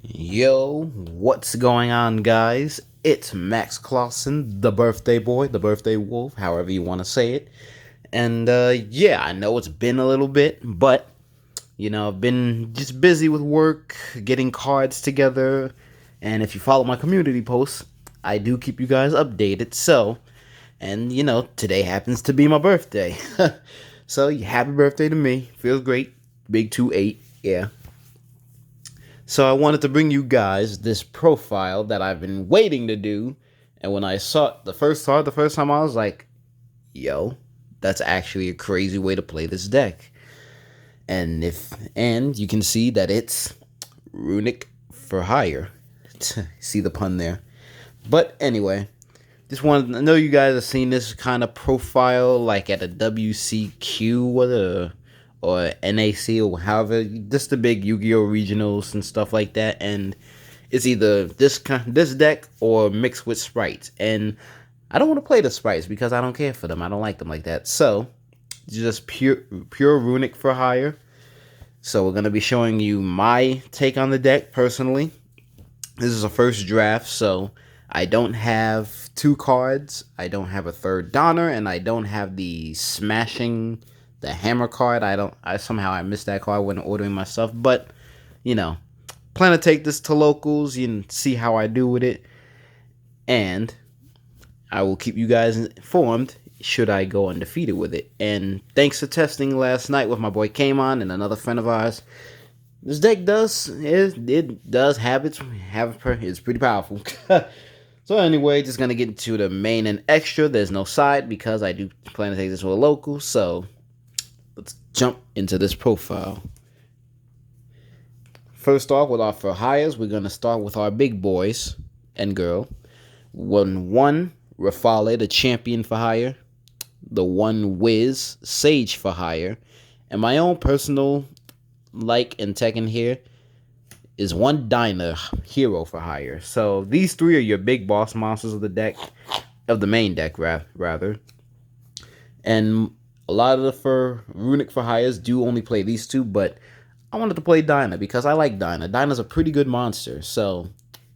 Yo, what's going on, guys? It's Max Clausen, the birthday boy, the birthday wolf, however you want to say it. And yeah, I know it's been a little bit, but I've been just busy with work, getting cards together, and if you follow my community posts, I do keep you guys updated. So, and today happens to be my birthday. So, happy birthday to me. Feels great. Big 2-8. Yeah. So I wanted to bring you guys this profile that I've been waiting to do. And when I saw it the first time, I was like, yo, that's actually a crazy way to play this deck. And you can see that it's Runic for hire. See the pun there. But anyway, just wanted I know you guys have seen this kind of profile like at a WCQ or NAC or however, just the big Yu-Gi-Oh regionals and stuff like that, and it's either this deck or mixed with sprites, and I don't want to play the sprites because I don't care for them. I don't like them like that. So just pure Runic for hire. So we're gonna be showing you my take on the deck personally. This is a first draft, so I don't have two cards. I don't have a third Donner, and I don't have the hammer card. I missed that card when ordering my stuff, but plan to take this to locals. You can see how I do with it, and I will keep you guys informed should I go undefeated with it. And thanks to testing last night with my boy Kamon and another friend of ours, this deck does have it's pretty powerful. So anyway, just gonna get into the main and extra. There's no side because I do plan to take this to a local. So let's jump into this profile. First off, with our for hires, we're gonna start with our big boys and girl. One Rafale, the champion for hire. The one Wiz, Sage for hire. And my own personal like and Tekken here is one Dyna, hero for hire. So these three are your big boss monsters of the deck, of the main deck rather. And a lot of the Runic for hires do only play these two, but I wanted to play Dyna because I like Dyna. Dyna's a pretty good monster, so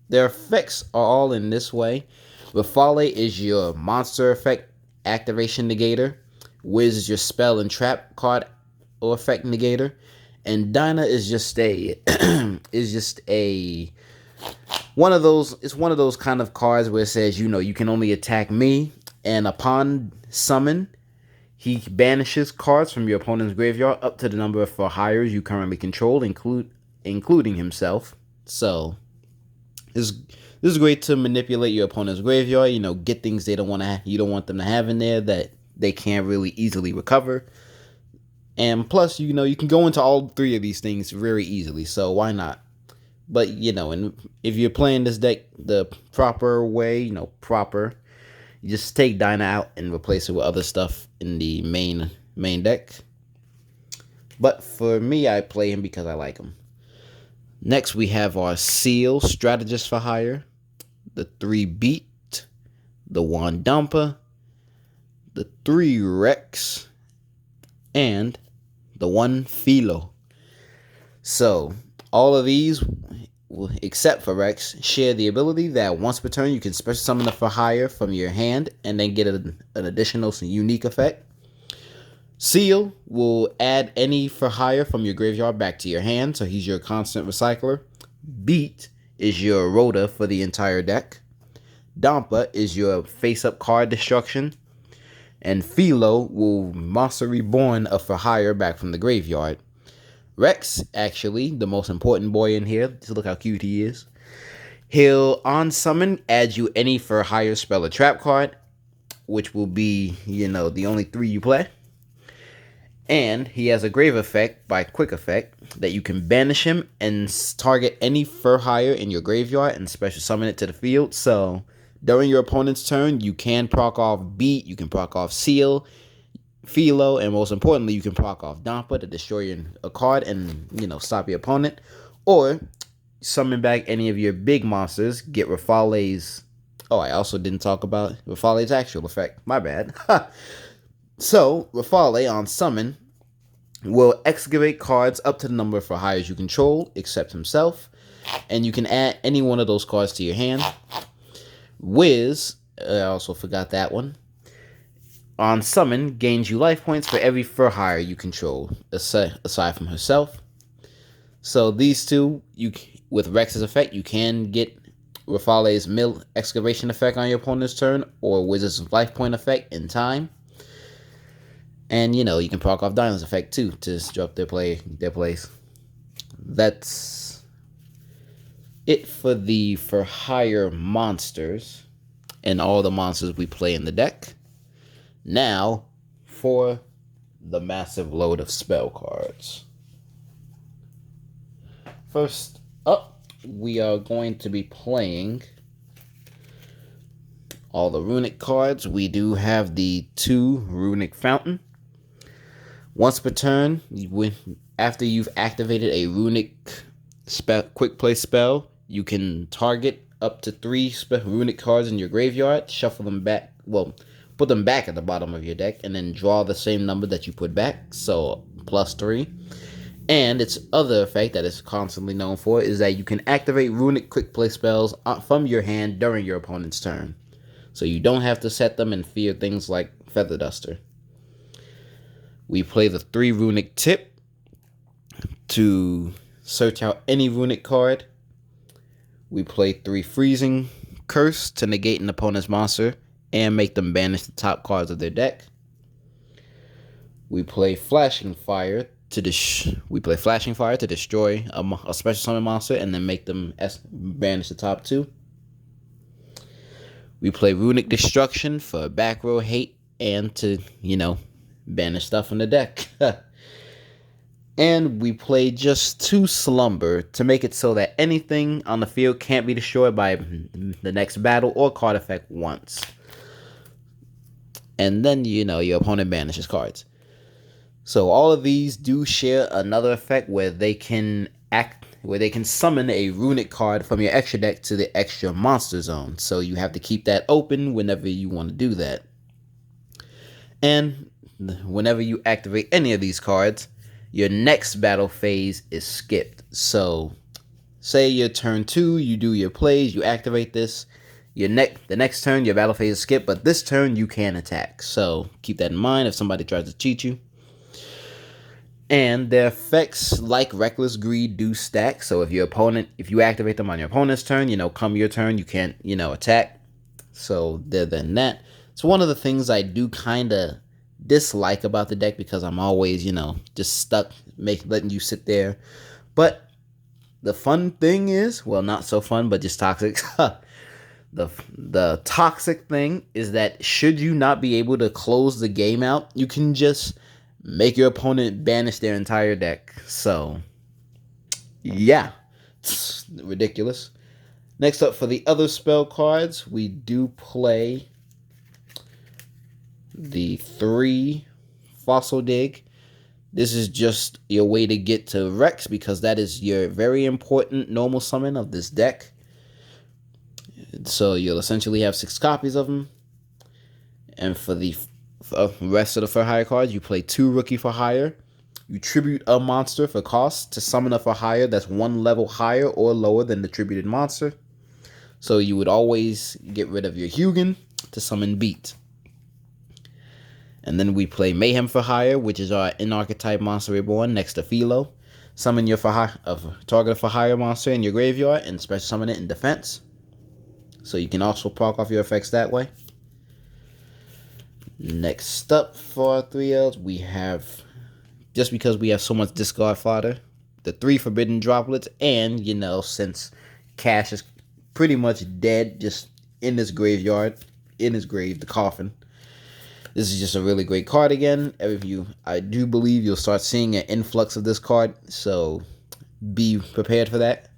their effects are all in this way. Rafale is your monster effect activation negator. Wiz is your spell and trap card or effect negator. And Dyna is just a one of those kind of cards where it says, you can only attack me, and upon summon, he banishes cards from your opponent's graveyard up to the number of for hires you currently control, including himself. So this is great to manipulate your opponent's graveyard. Get things you don't want them to have in there that they can't really easily recover. And plus, you can go into all three of these things very easily. So why not? But and if you're playing this deck the proper way, you just take Dyna out and replace it with other stuff in the main deck. But for me, I play him because I like him. Next, we have our Seal, Strategist for hire, the 3 Beat, the 1 Dumper, the 3 Rex, and the 1 Philo. So all of these, except for Rex, share the ability that once per turn you can special summon a for hire from your hand and then get an additional unique effect. Seal will add any for hire from your graveyard back to your hand, so he's your constant recycler. Beat is your rota for the entire deck. Dampa is your face-up card destruction. And Philo will monster reborn a for hire back from the graveyard. Rex, actually, the most important boy in here. Just look how cute he is. He'll, on summon, add you any for hire spell or trap card, which will be, the only 3 you play. And he has a grave effect by quick effect that you can banish him and target any for hire in your graveyard and special summon it to the field. So during your opponent's turn, you can proc off Beat, you can proc off Seal, Philo, and most importantly, you can proc off Dampa to destroy a card and, stop your opponent. Or summon back any of your big monsters, get Rafale's... Oh, I also didn't talk about Rafale's actual effect. My bad. So, Rafale on summon will excavate cards up to the number for hires you control, except himself. and you can add any one of those cards to your hand. Wiz, I also forgot that one. On summon, gains you life points for every fur hire you control, aside from herself. So these two, with Rex's effect, you can get Rafale's mill excavation effect on your opponent's turn, or Wizard's life point effect in time. And you can proc off Diamond's effect too to disrupt their place. That's it for hire monsters and all the monsters we play in the deck. Now for the massive load of spell cards. First up, we are going to be playing all the Runic cards. We do have the 2 Runic Fountain. Once per turn, after you've activated a Runic quick play spell, you can target up to 3 Runic cards in your graveyard, shuffle them back, put them back at the bottom of your deck, and then draw the same number that you put back, so +3. And its other effect that it's constantly known for is that you can activate Runic quick play spells from your hand during your opponent's turn. So you don't have to set them and fear things like Feather Duster. We play the 3 Runic Tip to search out any Runic card. We play 3 Freezing Curse to negate an opponent's monster and make them banish the top cards of their deck. We play Flashing Fire to destroy a special summon monster and then make them banish the top 2. We play Runic Destruction for back row hate and to, banish stuff from the deck. And we play just 2 Slumber to make it so that anything on the field can't be destroyed by the next battle or card effect once. And then, your opponent banishes cards. So all of these do share another effect where they can summon a Runic card from your extra deck to the extra monster zone. So you have to keep that open whenever you want to do that. And whenever you activate any of these cards, your next battle phase is skipped. So say your turn 2, you do your plays, you activate this. The next turn, your battle phase is skipped, but this turn you can attack. So keep that in mind if somebody tries to cheat you. And their effects, like Reckless Greed, do stack. So if you activate them on your opponent's turn, come your turn, you can't, attack. So than that. It's one of the things I do kind of dislike about the deck because I'm always, just stuck letting you sit there. But the fun thing is, well, not so fun, but just toxic. The toxic thing is that should you not be able to close the game out, you can just make your opponent banish their entire deck. So, yeah, it's ridiculous. Next up, for the other spell cards, we do play the 3 Fossil Dig. This is just your way to get to Rex because that is your very important normal summon of this deck. So you'll essentially have 6 copies of them. And for the rest of the for hire cards, you play 2 Rookie for Hire. You tribute a monster for cost to summon a for hire that's 1 level higher or lower than the tributed monster. So you would always get rid of your Hugin to summon Beat. And then we play Mayhem for Hire, which is our in-archetype monster reborn next to Philo. Summon your target for hire monster in your graveyard and special summon it in defense. So you can also proc off your effects that way. Next up for our 3Ls, we have, just because we have so much discard fodder, the 3 Forbidden Droplets, and, since Cash is pretty much dead, just in his graveyard, in his grave, the coffin. This is just a really great card again. I do believe you'll start seeing an influx of this card, so be prepared for that.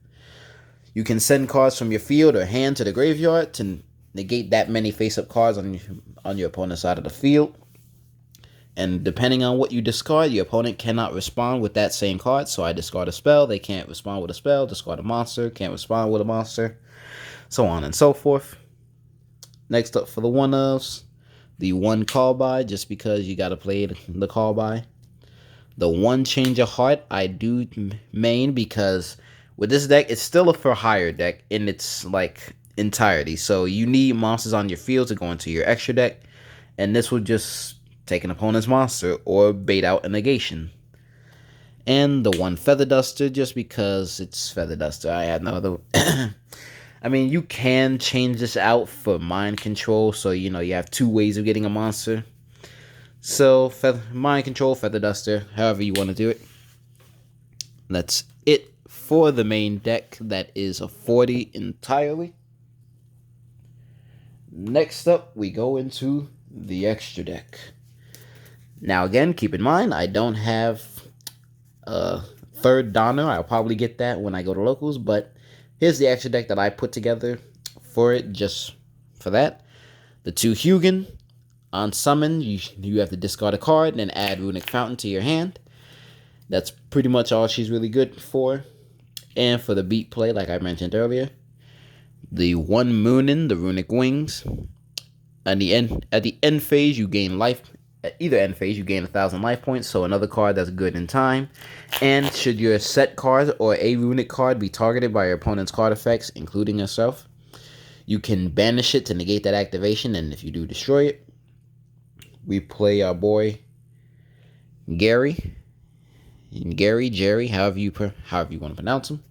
You can send cards from your field or hand to the graveyard to negate that many face-up cards on your opponent's side of the field. And depending on what you discard, your opponent cannot respond with that same card. So I discard a spell, they can't respond with a spell. Discard a monster, can't respond with a monster. So on and so forth. Next up for the 1-ofs, the 1 call by, just because you got to play the call by. The 1 Change of Heart I do main because With this deck, it's still a for hire deck in its like entirety. So you need monsters on your field to go into your extra deck, and this will just take an opponent's monster or bait out a negation. And the one Feather Duster, just because it's Feather Duster. I had no other. I mean, you can change this out for mind control, so you know you have two ways of getting a monster. So mind control, Feather Duster, however you want to do it. That's it for the main deck. That is a 40 entirely. Next up, we go into the extra deck. Now again, keep in mind, I don't have a third Donner. I'll probably get that when I go to locals, but here's the extra deck that I put together for it, just for that. The 2 Hugin. On summon, you have to discard a card and then add Runic Fountain to your hand. That's pretty much all she's really good for. And for the beat play, like I mentioned earlier, the 1 Moonin, the Runic Wings. At the end phase, you gain life. At either end phase, you gain 1,000 life points, so another card that's good in time. And should your set card or a Runic card be targeted by your opponent's card effects, including yourself, you can banish it to negate that activation, and if you do, destroy it. We play our boy Jerry, however you want to pronounce him.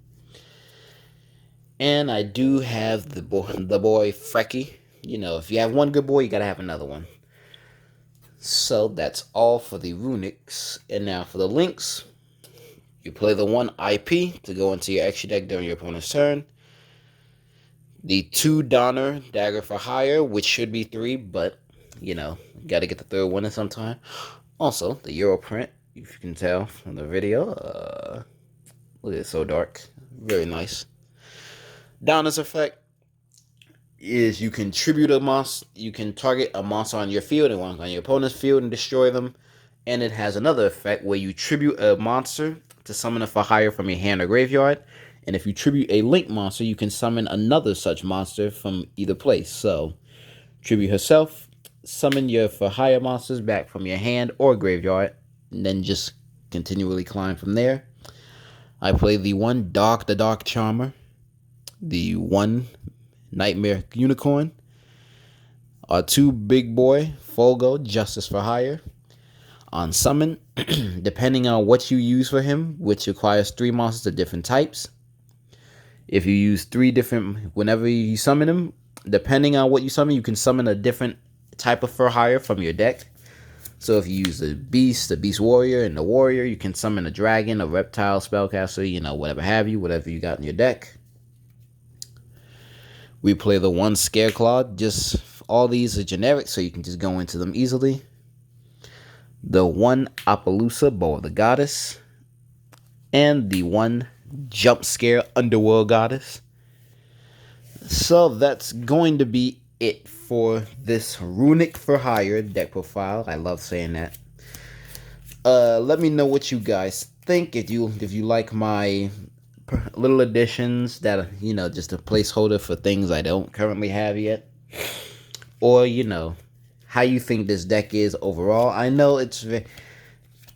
And I do have the boy Frecky. You know, if you have one good boy, you gotta have another one. So that's all for the Runicks. And now for the links, you play the 1 IP to go into your extra deck during your opponent's turn. The 2 Donner, Dagger for Hire, which should be 3, but you know, got to get the third one at some time. Also, the Euro print, if you can tell from the video. Look at it, so dark. Very nice. Donner's effect is you can tribute a monster. You can target a monster on your field and one on your opponent's field and destroy them. And it has another effect where you tribute a monster to summon a for hire from your hand or graveyard. And if you tribute a link monster, you can summon another such monster from either place. So, tribute herself, summon your for hire monsters back from your hand or graveyard, and then just continually climb from there. I play the 1 Dark the Dark Charmer, the 1 Nightmare Unicorn, our 2 Big Boy Folgo Justice for Hire. On summon, depending on what you use for him, which requires 3 monsters of different types. If you use 3 different, whenever you summon him, depending on what you summon, you can summon a different type of for hire from your deck. So if you use the Beast Warrior, and the Warrior, you can summon a Dragon, a Reptile, Spellcaster, you know, whatever you got in your deck. We play the 1 Scareclaw. Just all these are generic, so you can just go into them easily. The 1 Appaloosa, Bow of the Goddess. And the 1 Jump Scare Underworld Goddess. So that's going to be it for this Runic for Hire deck profile. I love saying that. Let me know what you guys think. If you like my little additions that, you know, just a placeholder for things I don't currently have yet, or you know, how you think this deck is overall. I know it's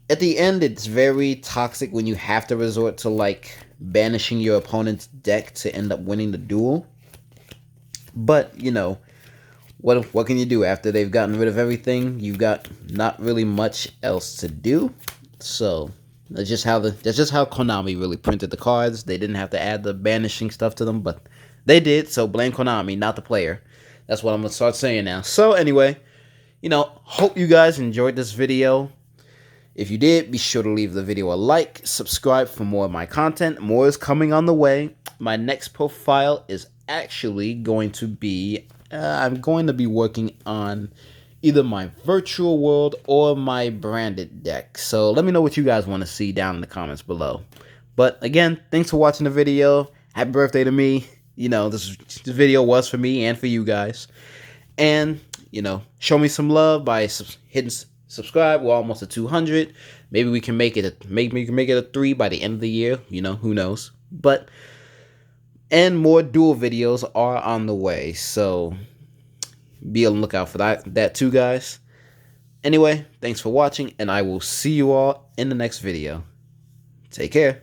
at the end it's very toxic when you have to resort to like banishing your opponent's deck to end up winning the duel. But you know, what can you do after they've gotten rid of everything? You've got not really much else to do. So that's just how Konami really printed the cards. They didn't have to add the banishing stuff to them, but they did. So blame Konami, not the player. That's what I'm gonna start saying now. So anyway, you know, hope you guys enjoyed this video. If you did, be sure to leave the video a like, subscribe for more of my content. More is coming on the way. My next profile is actually going to be, I'm going to be working on either my virtual world or my branded deck. So let me know what you guys want to see down in the comments below. But again, thanks for watching the video. Happy birthday to me. You know, this video was for me and for you guys. And, you know, show me some love by hitting subscribe. We're almost at 200. Maybe we can make it a 3 by the end of the year. You know, who knows? But and more duel videos are on the way, so be on the lookout for that too, guys. Anyway, thanks for watching, and I will see you all in the next video. Take care.